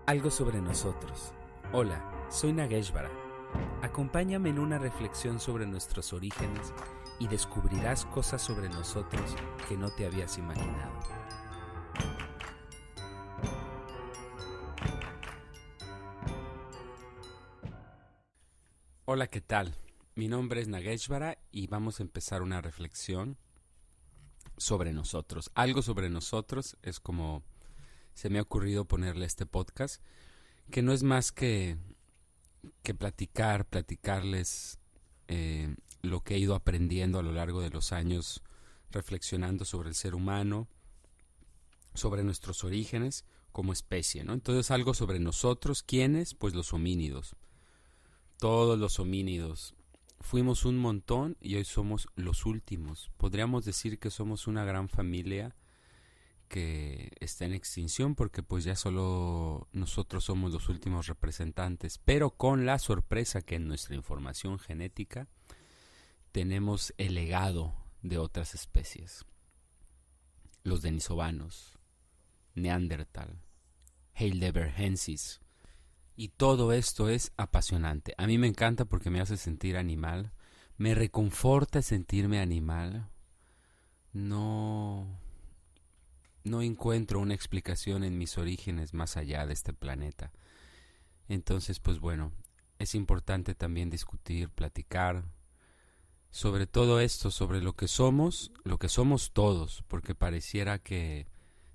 Algo sobre nosotros. Hola, soy Nageshvara. Acompáñame en una reflexión sobre nuestros orígenes y descubrirás cosas sobre nosotros que no te habías imaginado. Hola, ¿qué tal? Mi nombre es Nageshvara y vamos a empezar una reflexión sobre nosotros. Algo sobre nosotros es como se me ha ocurrido ponerle este podcast, que no es más que platicarles lo que he ido aprendiendo a lo largo de los años, reflexionando sobre el ser humano, sobre nuestros orígenes como especie, ¿no? Entonces algo sobre nosotros, ¿quiénes? Pues los homínidos. Todos los homínidos. Fuimos un montón y hoy somos los últimos. Podríamos decir que somos una gran familia que está en extinción porque pues ya solo nosotros somos los últimos representantes, pero con la sorpresa que en nuestra información genética tenemos el legado de otras especies. Los denisovanos, Neandertal, Heidelbergensis. Y todo esto es apasionante. A mí me encanta porque me hace sentir animal. Me reconforta sentirme animal. No encuentro una explicación en mis orígenes más allá de este planeta. Entonces, pues bueno, es importante también discutir, platicar sobre todo esto, sobre lo que somos todos, porque pareciera que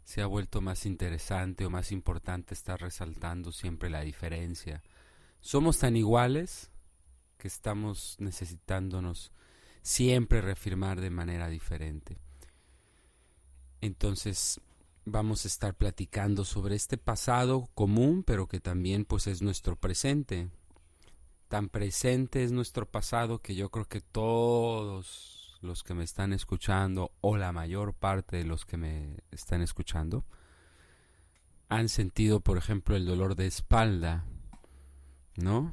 se ha vuelto más interesante o más importante estar resaltando siempre la diferencia. Somos tan iguales que estamos necesitándonos siempre reafirmar de manera diferente. Entonces vamos a estar platicando sobre este pasado común, pero que también pues es nuestro presente. Tan presente es nuestro pasado que yo creo que todos los que me están escuchando, o la mayor parte de los que me están escuchando, han sentido, por ejemplo, el dolor de espalda, ¿no?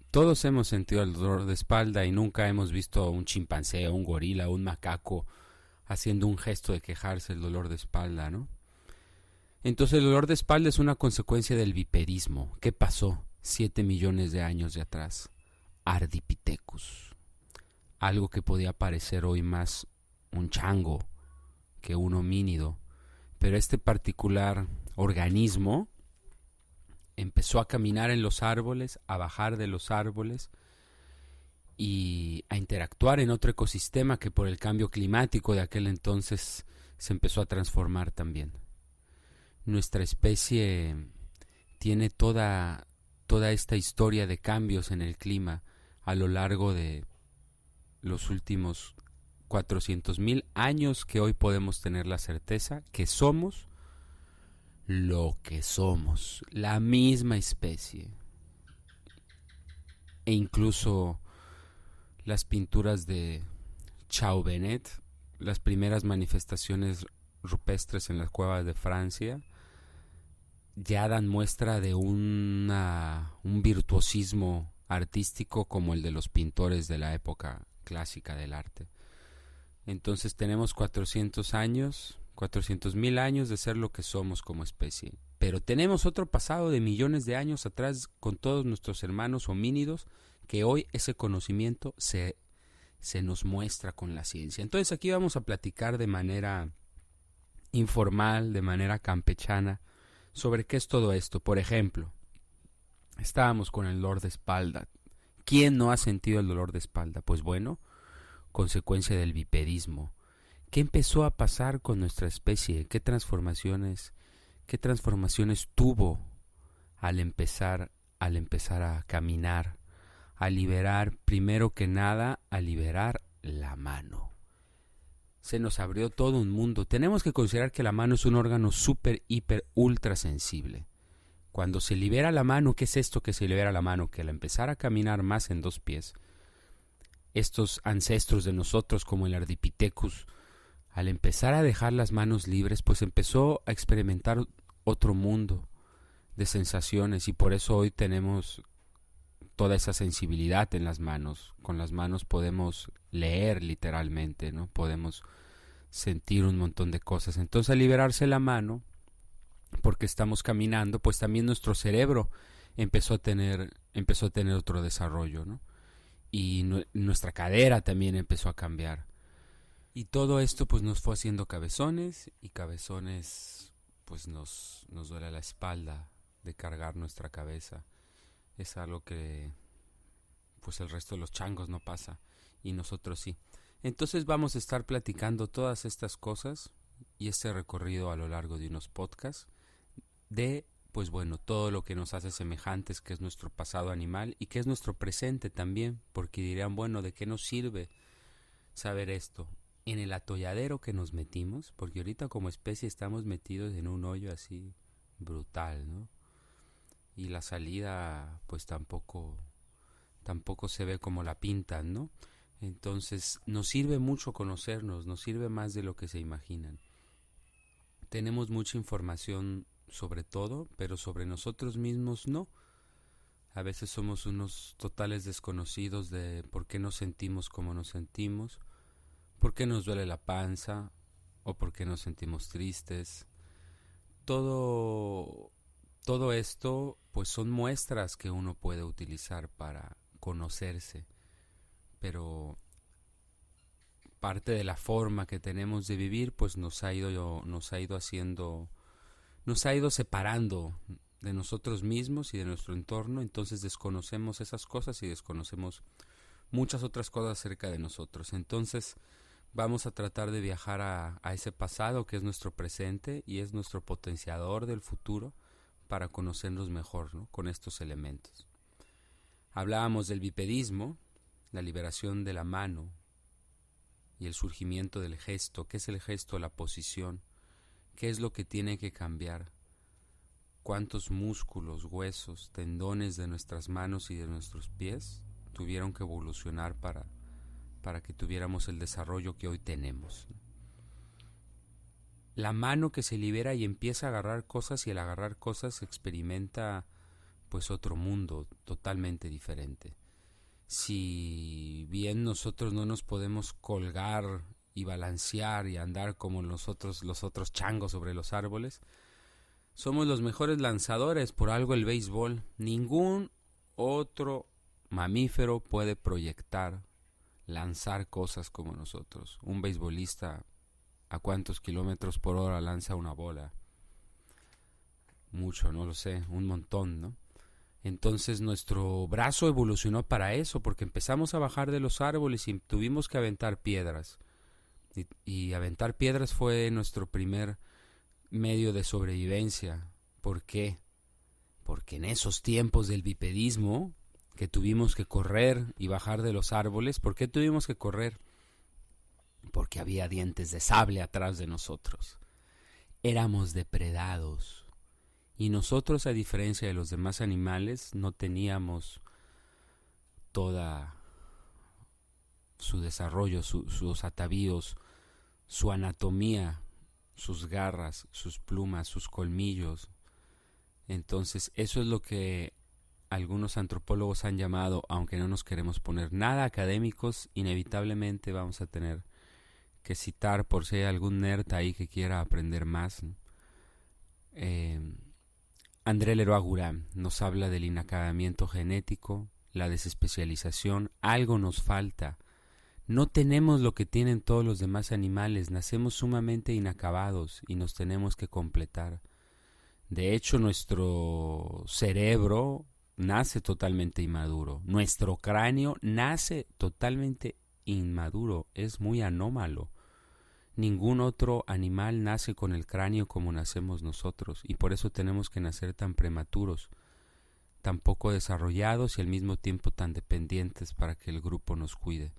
Todos hemos sentido el dolor de espalda y nunca hemos visto a un chimpancé, a un gorila, a un macaco haciendo un gesto de quejarse del dolor de espalda, ¿no? Entonces el dolor de espalda es una consecuencia del bipedismo. ¿Qué pasó 7 millones de años de atrás? Ardipithecus. Algo que podía parecer hoy más un chango que un homínido. Pero este particular organismo empezó a caminar en los árboles, a bajar de los árboles y a interactuar en otro ecosistema que por el cambio climático de aquel entonces se empezó a transformar también. Nuestra especie tiene toda esta historia de cambios en el clima a lo largo de los últimos 400,000 años que hoy podemos tener la certeza que somos lo que somos, la misma especie. E incluso las pinturas de Chauvenet, las primeras manifestaciones rupestres en las cuevas de Francia, ya dan muestra de un virtuosismo artístico como el de los pintores de la época clásica del arte. Entonces tenemos 400,000 años de ser lo que somos como especie. Pero tenemos otro pasado de millones de años atrás con todos nuestros hermanos homínidos que hoy ese conocimiento se nos muestra con la ciencia. Entonces aquí vamos a platicar de manera informal, de manera campechana, sobre qué es todo esto. Por ejemplo, estábamos con el dolor de espalda. ¿Quién no ha sentido el dolor de espalda? Pues bueno, consecuencia del bipedismo. ¿Qué empezó a pasar con nuestra especie? ¿Qué transformaciones tuvo al empezar a caminar, a liberar, primero que nada, a liberar la mano? Se nos abrió todo un mundo. Tenemos que considerar que la mano es un órgano súper, hiper, ultra sensible. Cuando se libera la mano, ¿qué es esto que se libera la mano? Que al empezar a caminar más en dos pies, estos ancestros de nosotros como el Ardipithecus, al empezar a dejar las manos libres, pues empezó a experimentar otro mundo de sensaciones y por eso hoy tenemos toda esa sensibilidad en las manos. Con las manos podemos leer literalmente, ¿no? Podemos sentir un montón de cosas. Entonces al liberarse la mano, porque estamos caminando, pues también nuestro cerebro empezó a tener otro desarrollo, ¿no? Y nuestra cadera también empezó a cambiar. Y todo esto pues nos fue haciendo cabezones, y cabezones pues nos duele la espalda de cargar nuestra cabeza. Es algo que pues el resto de los changos no pasa, y nosotros sí. Entonces vamos a estar platicando todas estas cosas y este recorrido a lo largo de unos podcasts de, pues bueno, todo lo que nos hace semejantes, que es nuestro pasado animal y que es nuestro presente también, porque dirán, bueno, ¿de qué nos sirve saber esto? En el atolladero que nos metimos, porque ahorita como especie estamos metidos en un hoyo así brutal, ¿no? Y la salida pues tampoco se ve como la pintan, ¿no? Entonces nos sirve mucho conocernos, nos sirve más de lo que se imaginan. Tenemos mucha información sobre todo, pero sobre nosotros mismos no. A veces somos unos totales desconocidos de por qué nos sentimos como nos sentimos, por qué nos duele la panza o por qué nos sentimos tristes. Todo esto pues son muestras que uno puede utilizar para conocerse, pero parte de la forma que tenemos de vivir pues nos ha ido separando de nosotros mismos y de nuestro entorno. Entonces desconocemos esas cosas y desconocemos muchas otras cosas acerca de nosotros. Entonces vamos a tratar de viajar a ese pasado que es nuestro presente y es nuestro potenciador del futuro para conocernos mejor, ¿no? Con estos elementos. Hablábamos del bipedismo, la liberación de la mano y el surgimiento del gesto. ¿Qué es el gesto? La posición. ¿Qué es lo que tiene que cambiar? ¿Cuántos músculos, huesos, tendones de nuestras manos y de nuestros pies tuvieron que evolucionar para que tuviéramos el desarrollo que hoy tenemos? La mano que se libera y empieza a agarrar cosas, y al agarrar cosas experimenta pues otro mundo totalmente diferente. Si bien nosotros no nos podemos colgar y balancear y andar como los otros changos sobre los árboles, somos los mejores lanzadores. Por algo el béisbol, ningún otro mamífero puede proyectar, lanzar cosas como nosotros. Un beisbolista, ¿a cuántos kilómetros por hora lanza una bola? Mucho, no lo sé, un montón, ¿no? Entonces nuestro brazo evolucionó para eso, porque empezamos a bajar de los árboles y tuvimos que aventar piedras. Y aventar piedras fue nuestro primer medio de sobrevivencia. ¿Por qué? Porque en esos tiempos del bipedismo, que tuvimos que correr y bajar de los árboles, ¿por qué tuvimos que correr? Porque había dientes de sable atrás de nosotros. Éramos depredados. Y nosotros, a diferencia de los demás animales, no teníamos toda su desarrollo, sus atavíos, su anatomía, sus garras, sus plumas, sus colmillos. Entonces eso es lo que algunos antropólogos han llamado, aunque no nos queremos poner nada académicos, inevitablemente vamos a tener que citar, por si hay algún nerd ahí que quiera aprender más. André Leroi-Gourhan nos habla del inacabamiento genético, la desespecialización. Algo nos falta. No tenemos lo que tienen todos los demás animales. Nacemos sumamente inacabados y nos tenemos que completar. De hecho, nuestro cerebro nace totalmente inmaduro. Nuestro cráneo nace totalmente inmaduro. Es muy anómalo. Ningún otro animal nace con el cráneo como nacemos nosotros, y por eso tenemos que nacer tan prematuros, tan poco desarrollados y al mismo tiempo tan dependientes para que el grupo nos cuide.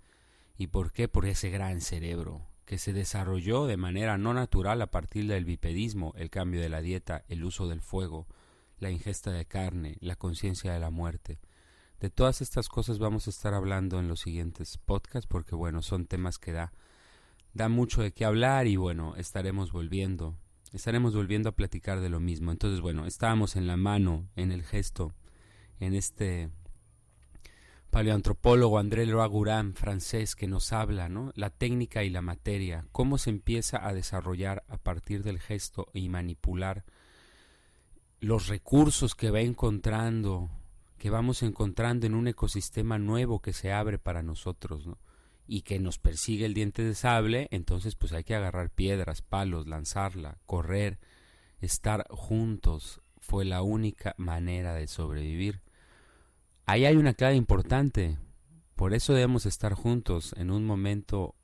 ¿Y por qué? Por ese gran cerebro que se desarrolló de manera no natural a partir del bipedismo, el cambio de la dieta, el uso del fuego, la ingesta de carne, la conciencia de la muerte. De todas estas cosas vamos a estar hablando en los siguientes podcasts, porque bueno, son temas que da mucho de qué hablar, y bueno, estaremos volviendo a platicar de lo mismo. Entonces bueno, estábamos en la mano, en el gesto, en este paleoantropólogo André Leroi-Gourhan, francés, que nos habla, ¿no? La técnica y la materia, cómo se empieza a desarrollar a partir del gesto y manipular los recursos que va encontrando, que vamos encontrando en un ecosistema nuevo que se abre para nosotros, ¿no? Y que nos persigue el diente de sable, entonces pues hay que agarrar piedras, palos, lanzarla, correr, estar juntos. Fue la única manera de sobrevivir. Ahí hay una clave importante. Por eso debemos estar juntos en un momento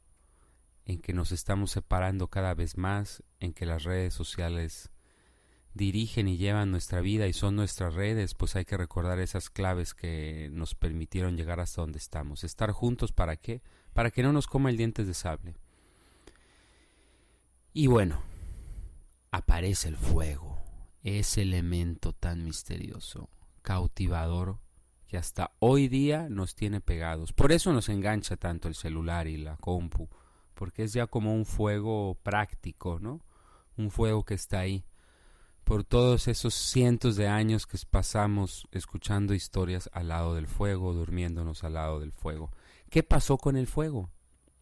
en que nos estamos separando cada vez más, en que las redes sociales dirigen y llevan nuestra vida y son nuestras redes, pues hay que recordar esas claves que nos permitieron llegar hasta donde estamos. Estar juntos, ¿para qué? Para que no nos coma el dientes de sable. Y bueno, aparece el fuego, ese elemento tan misterioso, cautivador, que hasta hoy día nos tiene pegados. Por eso nos engancha tanto el celular y la compu, porque es ya como un fuego práctico, ¿no? Un fuego que está ahí. Por todos esos cientos de años que pasamos escuchando historias al lado del fuego, durmiéndonos al lado del fuego. ¿Qué pasó con el fuego?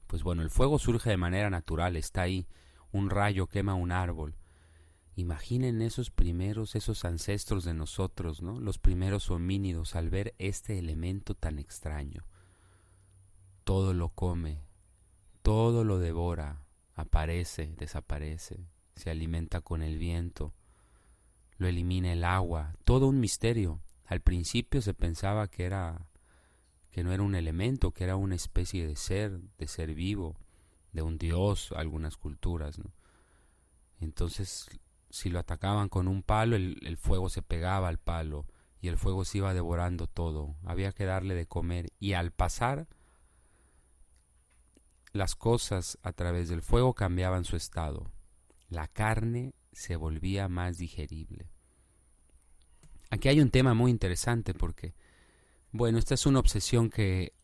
Pues bueno, el fuego surge de manera natural, está ahí. Un rayo quema un árbol. Imaginen esos primeros, esos ancestros de nosotros, ¿no? Los primeros homínidos al ver este elemento tan extraño. Todo lo come, todo lo devora, aparece, desaparece, se alimenta con el viento. Lo elimina el agua, todo un misterio. Al principio se pensaba que no era un elemento, que era una especie de ser vivo, de un dios, algunas culturas, ¿no? Entonces, si lo atacaban con un palo, el fuego se pegaba al palo y el fuego se iba devorando todo. Había que darle de comer y al pasar, las cosas a través del fuego cambiaban su estado. La carne se volvía más digerible. Aquí hay un tema muy interesante porque, bueno, esta es una obsesión que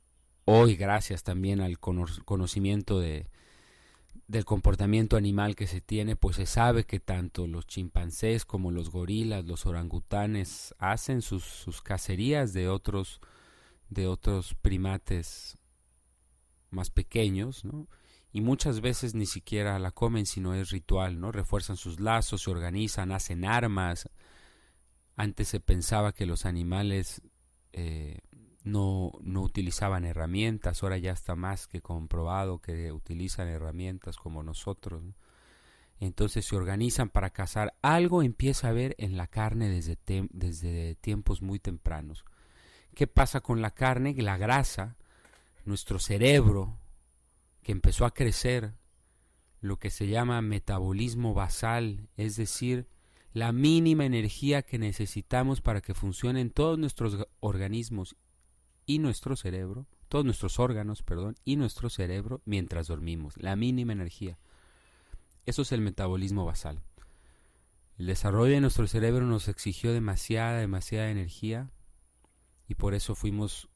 hoy, gracias también al conocimiento del comportamiento animal que se tiene, pues se sabe que tanto los chimpancés como los gorilas, los orangutanes hacen sus cacerías de otros primates más pequeños, ¿no? Y muchas veces ni siquiera la comen, sino es ritual, ¿no? Refuerzan sus lazos, se organizan, hacen armas. Antes se pensaba que los animales no utilizaban herramientas, ahora ya está más que comprobado que utilizan herramientas como nosotros, ¿no? Entonces se organizan para cazar. Algo empieza a ver en la carne desde tiempos muy tempranos. ¿Qué pasa con la carne? La grasa, nuestro cerebro, que empezó a crecer, lo que se llama metabolismo basal, es decir, la mínima energía que necesitamos para que funcionen todos nuestros organismos y nuestro cerebro, todos nuestros órganos, y nuestro cerebro mientras dormimos, la mínima energía. Eso es el metabolismo basal. El desarrollo de nuestro cerebro nos exigió demasiada energía y por eso fuimos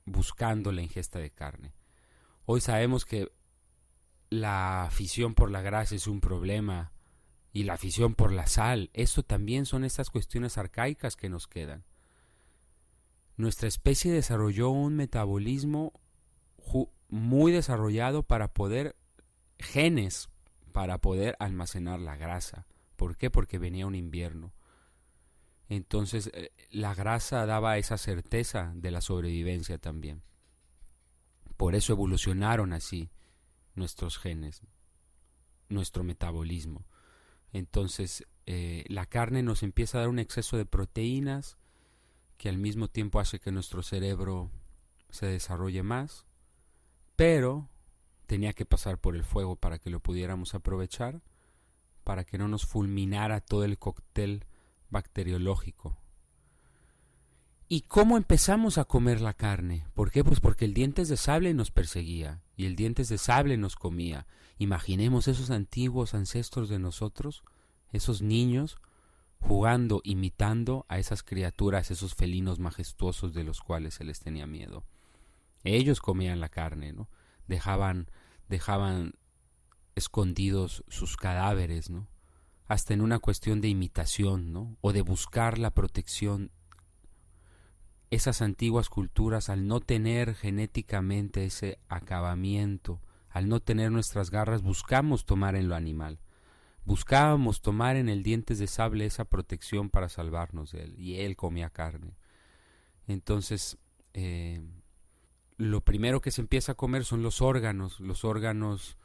buscando la ingesta de carne. Hoy sabemos que la afición por la grasa es un problema y la afición por la sal. Eso también son estas cuestiones arcaicas que nos quedan. Nuestra especie desarrolló un metabolismo muy desarrollado genes para poder almacenar la grasa. ¿Por qué? Porque venía un invierno. Entonces la grasa daba esa certeza de la sobrevivencia también. Por eso evolucionaron así nuestros genes, nuestro metabolismo. Entonces la carne nos empieza a dar un exceso de proteínas que al mismo tiempo hace que nuestro cerebro se desarrolle más, pero tenía que pasar por el fuego para que lo pudiéramos aprovechar, para que no nos fulminara todo el cóctel bacteriológico. ¿Y cómo empezamos a comer la carne? ¿Por qué? Pues porque el dientes de sable nos perseguía y el dientes de sable nos comía. Imaginemos esos antiguos ancestros de nosotros, esos niños, jugando, imitando a esas criaturas, esos felinos majestuosos de los cuales se les tenía miedo. Ellos comían la carne, ¿no? Dejaban escondidos sus cadáveres, ¿no? Hasta en una cuestión de imitación, ¿no? O de buscar la protección. Esas antiguas culturas, al no tener genéticamente ese acabamiento, al no tener nuestras garras, buscamos tomar en lo animal. Buscábamos tomar en el dientes de sable esa protección para salvarnos de él, y él comía carne. Entonces, lo primero que se empieza a comer son los órganos. Los órganos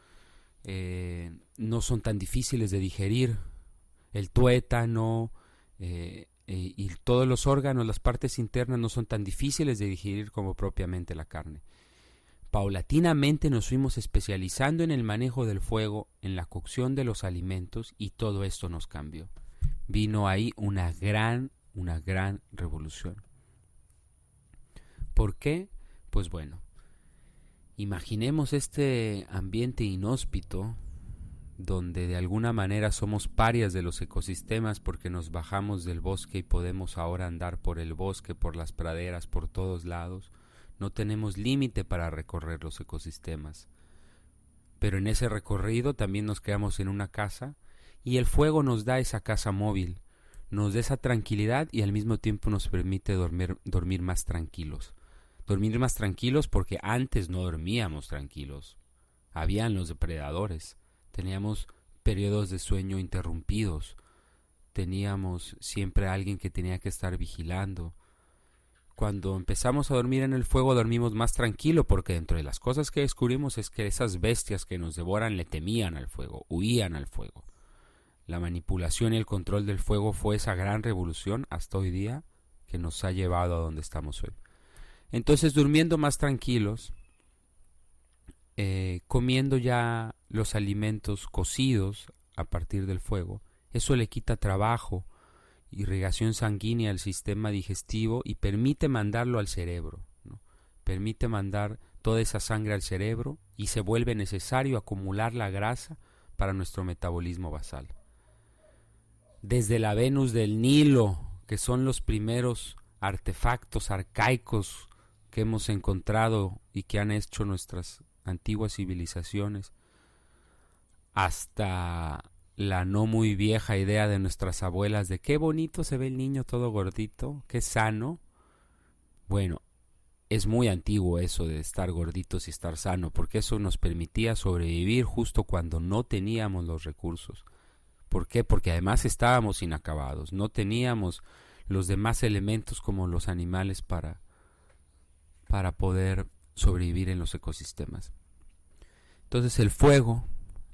no son tan difíciles de digerir. El tuétano y todos los órganos, las partes internas, no son tan difíciles de digerir como propiamente la carne. Paulatinamente nos fuimos especializando en el manejo del fuego, en la cocción de los alimentos, y todo esto nos cambió. Vino ahí una gran revolución. ¿Por qué? Pues bueno, imaginemos este ambiente inhóspito donde de alguna manera somos parias de los ecosistemas porque nos bajamos del bosque y podemos ahora andar por el bosque, por las praderas, por todos lados. No tenemos límite para recorrer los ecosistemas. Pero en ese recorrido también nos quedamos en una casa, y el fuego nos da esa casa móvil, nos da esa tranquilidad y al mismo tiempo nos permite dormir más tranquilos. Dormir más tranquilos porque antes no dormíamos tranquilos. Habían los depredadores. Teníamos periodos de sueño interrumpidos. Teníamos siempre a alguien que tenía que estar vigilando. Cuando empezamos a dormir en el fuego dormimos más tranquilo porque dentro de las cosas que descubrimos es que esas bestias que nos devoran le temían al fuego, huían al fuego. La manipulación y el control del fuego fue esa gran revolución hasta hoy día que nos ha llevado a donde estamos hoy. Entonces, durmiendo más tranquilos, comiendo ya los alimentos cocidos a partir del fuego, eso le quita trabajo, irrigación sanguínea al sistema digestivo y permite mandarlo al cerebro, ¿no? Permite mandar toda esa sangre al cerebro y se vuelve necesario acumular la grasa para nuestro metabolismo basal. Desde la Venus del Nilo, que son los primeros artefactos arcaicos que hemos encontrado y que han hecho nuestras antiguas civilizaciones, hasta la no muy vieja idea de nuestras abuelas de qué bonito se ve el niño todo gordito, qué sano. Bueno, es muy antiguo eso de estar gorditos y estar sano, porque eso nos permitía sobrevivir justo cuando no teníamos los recursos. ¿Por qué? Porque además estábamos inacabados, no teníamos los demás elementos como los animales para poder sobrevivir en los ecosistemas. Entonces el fuego,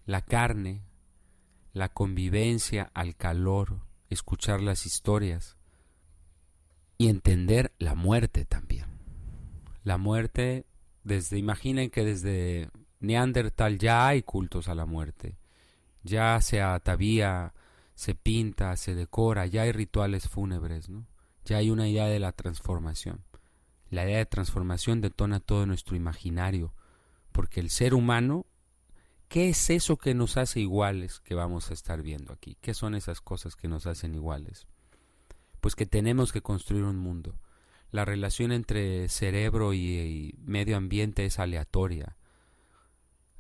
la carne, la convivencia al calor, escuchar las historias y entender la muerte también. La muerte, imaginen que desde Neandertal ya hay cultos a la muerte. Ya se atavía, se pinta, se decora, ya hay rituales fúnebres, ¿no? Ya hay una idea de la transformación. La idea de transformación detona todo nuestro imaginario, porque el ser humano, ¿qué es eso que nos hace iguales que vamos a estar viendo aquí? ¿Qué son esas cosas que nos hacen iguales? Pues que tenemos que construir un mundo. La relación entre cerebro y medio ambiente es aleatoria.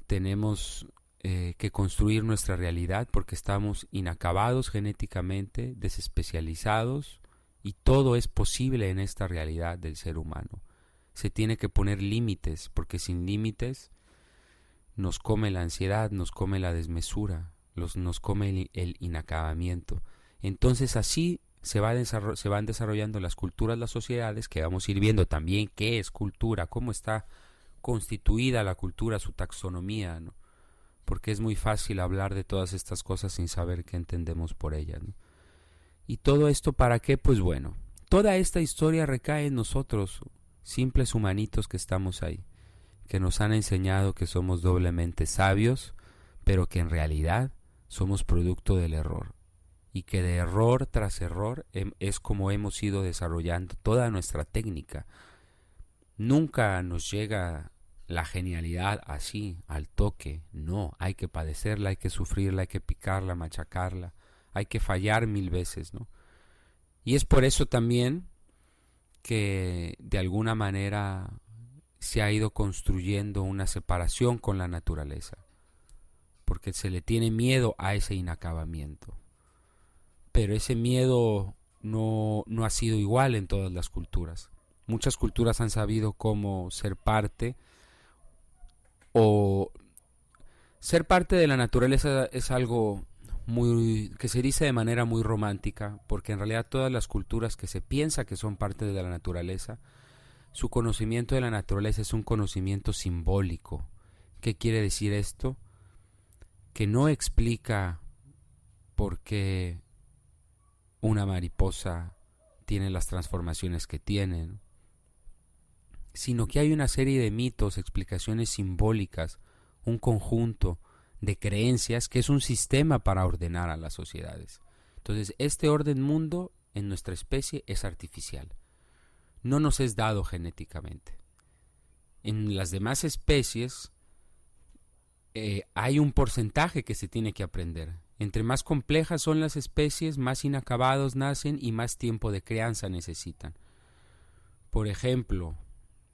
Tenemos que construir nuestra realidad porque estamos inacabados genéticamente, desespecializados, y todo es posible en esta realidad del ser humano. Se tiene que poner límites, porque sin límites nos come la ansiedad, nos come la desmesura, nos come el inacabamiento. Entonces así se van desarrollando las culturas, las sociedades, que vamos a ir viendo también qué es cultura, cómo está constituida la cultura, su taxonomía, ¿no? Porque es muy fácil hablar de todas estas cosas sin saber qué entendemos por ellas, ¿no? ¿Y todo esto para qué? Pues bueno, toda esta historia recae en nosotros, simples humanitos que estamos ahí, que nos han enseñado que somos doblemente sabios, pero que en realidad somos producto del error, y que de error tras error es como hemos ido desarrollando toda nuestra técnica. Nunca nos llega la genialidad así, al toque. No, hay que padecerla, hay que sufrirla, hay que picarla, machacarla, hay que fallar 1000 veces, ¿no? Y es por eso también que de alguna manera se ha ido construyendo una separación con la naturaleza, porque se le tiene miedo a ese inacabamiento. Pero ese miedo no ha sido igual en todas las culturas. Muchas culturas han sabido cómo ser parte, o ser parte de la naturaleza es algo que se dice de manera muy romántica, porque en realidad todas las culturas que se piensa que son parte de la naturaleza, su conocimiento de la naturaleza es un conocimiento simbólico. ¿Qué quiere decir esto? Que no explica por qué una mariposa tiene las transformaciones que tiene, ¿no? Sino que hay una serie de mitos, explicaciones simbólicas, un conjunto de creencias que es un sistema para ordenar a las sociedades. Entonces, este orden mundo en nuestra especie es artificial. No nos es dado genéticamente. En las demás especies hay un porcentaje que se tiene que aprender. Entre más complejas son las especies, más inacabados nacen y más tiempo de crianza necesitan. Por ejemplo,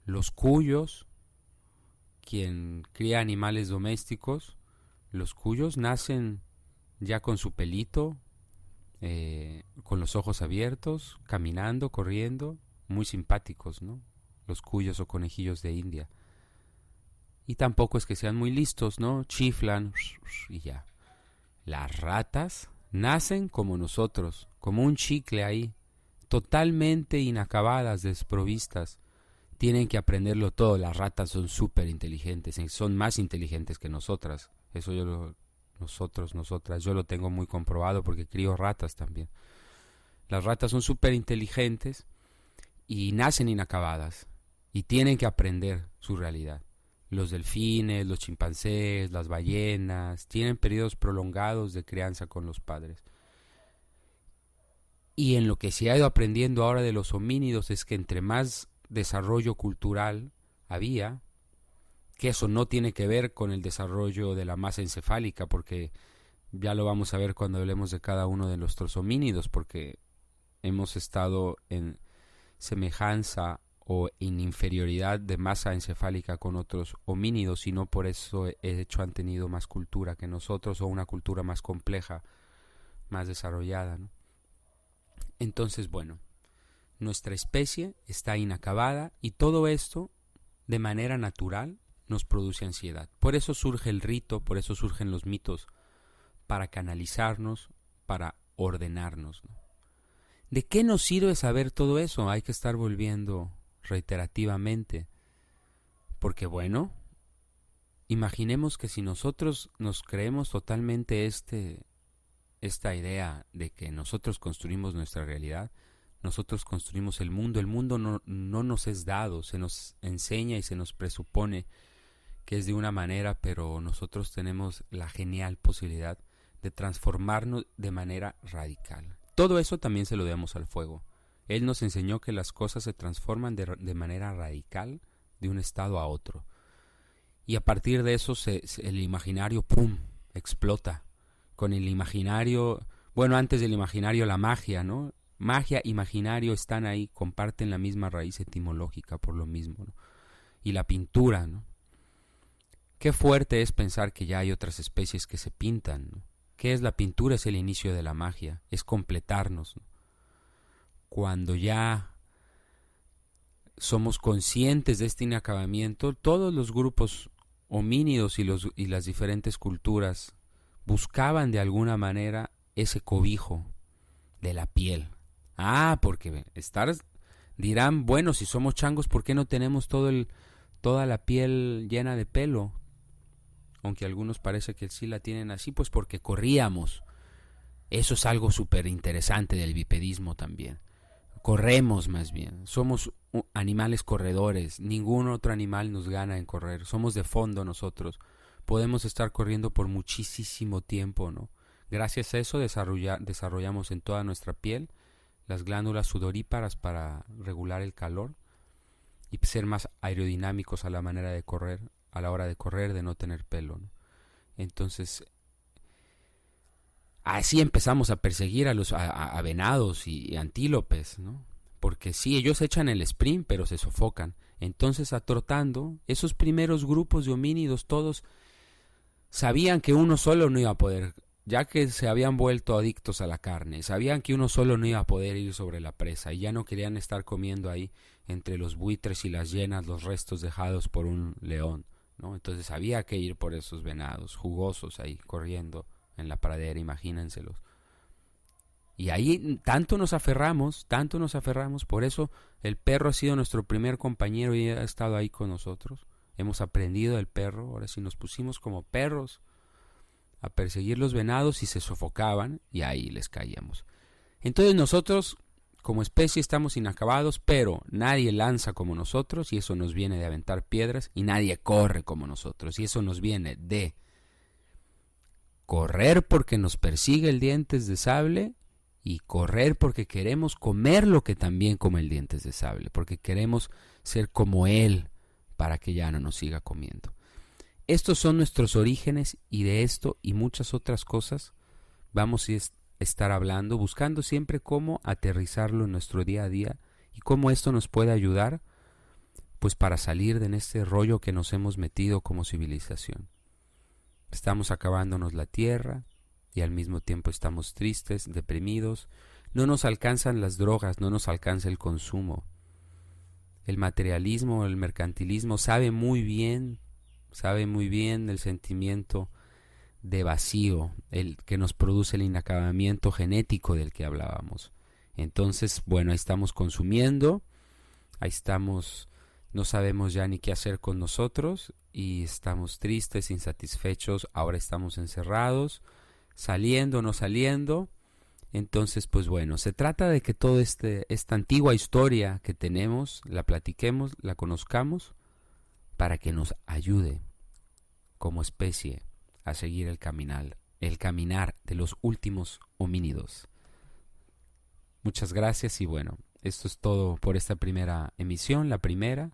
los cuyos, quien cría animales domésticos, los cuyos nacen ya con su pelito, con los ojos abiertos, caminando, corriendo, muy simpáticos, ¿no? Los cuyos o conejillos de India. Y tampoco es que sean muy listos, ¿no? Chiflan y ya. Las ratas nacen como nosotros, como un chicle ahí, totalmente inacabadas, desprovistas. Tienen que aprenderlo todo. Las ratas son súper inteligentes, son más inteligentes que nosotras. Eso nosotras, yo lo tengo muy comprobado porque crío ratas también. Las ratas son súper inteligentes y nacen inacabadas y tienen que aprender su realidad. Los delfines, los chimpancés, las ballenas tienen periodos prolongados de crianza con los padres. Y en lo que se ha ido aprendiendo ahora de los homínidos es que entre más desarrollo cultural había, que eso no tiene que ver con el desarrollo de la masa encefálica, porque ya lo vamos a ver cuando hablemos de cada uno de nuestros homínidos, porque hemos estado en semejanza o en inferioridad de masa encefálica con otros homínidos, y no por eso de hecho han tenido más cultura que nosotros o una cultura más compleja, más desarrollada, ¿no? Entonces, bueno, nuestra especie está inacabada y todo esto de manera natural nos produce ansiedad. Por eso surge el rito, por eso surgen los mitos, para canalizarnos, para ordenarnos, ¿no? ¿De qué nos sirve saber todo eso? Hay que estar volviendo reiterativamente. Porque bueno, imaginemos que si nosotros nos creemos totalmente esta idea de que nosotros construimos nuestra realidad, nosotros construimos el mundo no nos es dado, se nos enseña y se nos presupone que es de una manera, pero nosotros tenemos la genial posibilidad de transformarnos de manera radical. Todo eso también se lo debemos al fuego. Él nos enseñó que las cosas se transforman de manera radical de un estado a otro. Y a partir de eso el imaginario, ¡pum!, explota. Con el imaginario, bueno, antes del imaginario la magia, ¿no? Magia, imaginario están ahí, comparten la misma raíz etimológica por lo mismo, ¿no? Y la pintura, ¿no? Qué fuerte es pensar que ya hay otras especies que se pintan, ¿no? ¿Qué es la pintura? Es el inicio de la magia, es completarnos, ¿no? Cuando ya somos conscientes de este inacabamiento, todos los grupos homínidos y las diferentes culturas buscaban de alguna manera ese cobijo de la piel. Porque dirán, bueno, si somos changos, ¿por qué no tenemos toda la piel llena de pelo? Aunque algunos parece que sí la tienen así, pues porque corríamos. Eso es algo súper interesante del bipedismo también. Corremos más bien, somos animales corredores, ningún otro animal nos gana en correr, somos de fondo nosotros, podemos estar corriendo por muchísimo tiempo, ¿no? Gracias a eso desarrollamos en toda nuestra piel las glándulas sudoríparas para regular el calor y ser más aerodinámicos a la manera de correr, a la hora de correr, de no tener pelo, ¿no? Entonces, así empezamos a perseguir a venados y antílopes, ¿no? Porque sí, ellos echan el sprint, pero se sofocan. Entonces, trotando, esos primeros grupos de homínidos, todos sabían que uno solo no iba a poder, ya que se habían vuelto adictos a la carne, sabían que uno solo no iba a poder ir sobre la presa y ya no querían estar comiendo ahí entre los buitres y las hienas los restos dejados por un león, ¿no? Entonces había que ir por esos venados jugosos ahí corriendo en la pradera, imagínenselos. Y ahí tanto nos aferramos, por eso el perro ha sido nuestro primer compañero y ha estado ahí con nosotros. Hemos aprendido del perro, ahora sí nos pusimos como perros a perseguir los venados y se sofocaban y ahí les caíamos. Entonces nosotros como especie estamos inacabados, pero nadie lanza como nosotros y eso nos viene de aventar piedras, y nadie corre como nosotros y eso nos viene de correr porque nos persigue el dientes de sable y correr porque queremos comer lo que también come el dientes de sable, porque queremos ser como él para que ya no nos siga comiendo. Estos son nuestros orígenes y de esto y muchas otras cosas vamos a estar hablando, buscando siempre cómo aterrizarlo en nuestro día a día y cómo esto nos puede ayudar pues para salir de este rollo que nos hemos metido como civilización. Estamos acabándonos la tierra y al mismo tiempo estamos tristes, deprimidos, no nos alcanzan las drogas, no nos alcanza el consumo. El materialismo, el mercantilismo sabe muy bien el sentimiento de vacío, el que nos produce el inacabamiento genético del que hablábamos. Entonces, bueno, ahí estamos consumiendo, ahí estamos, no sabemos ya ni qué hacer con nosotros y estamos tristes, insatisfechos, ahora estamos encerrados, saliendo, no saliendo. Entonces, pues bueno, se trata de que toda esta antigua historia que tenemos, la platiquemos, la conozcamos, para que nos ayude como especie a seguir el caminar de los últimos homínidos. Muchas gracias y bueno, esto es todo por esta primera emisión, la primera.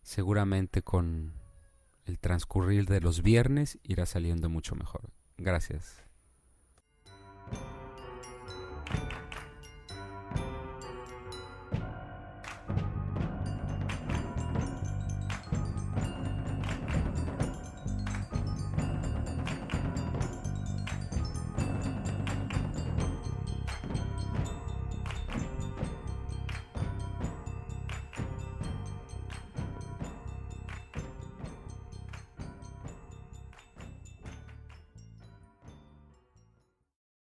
Seguramente con el transcurrir de los viernes irá saliendo mucho mejor. Gracias.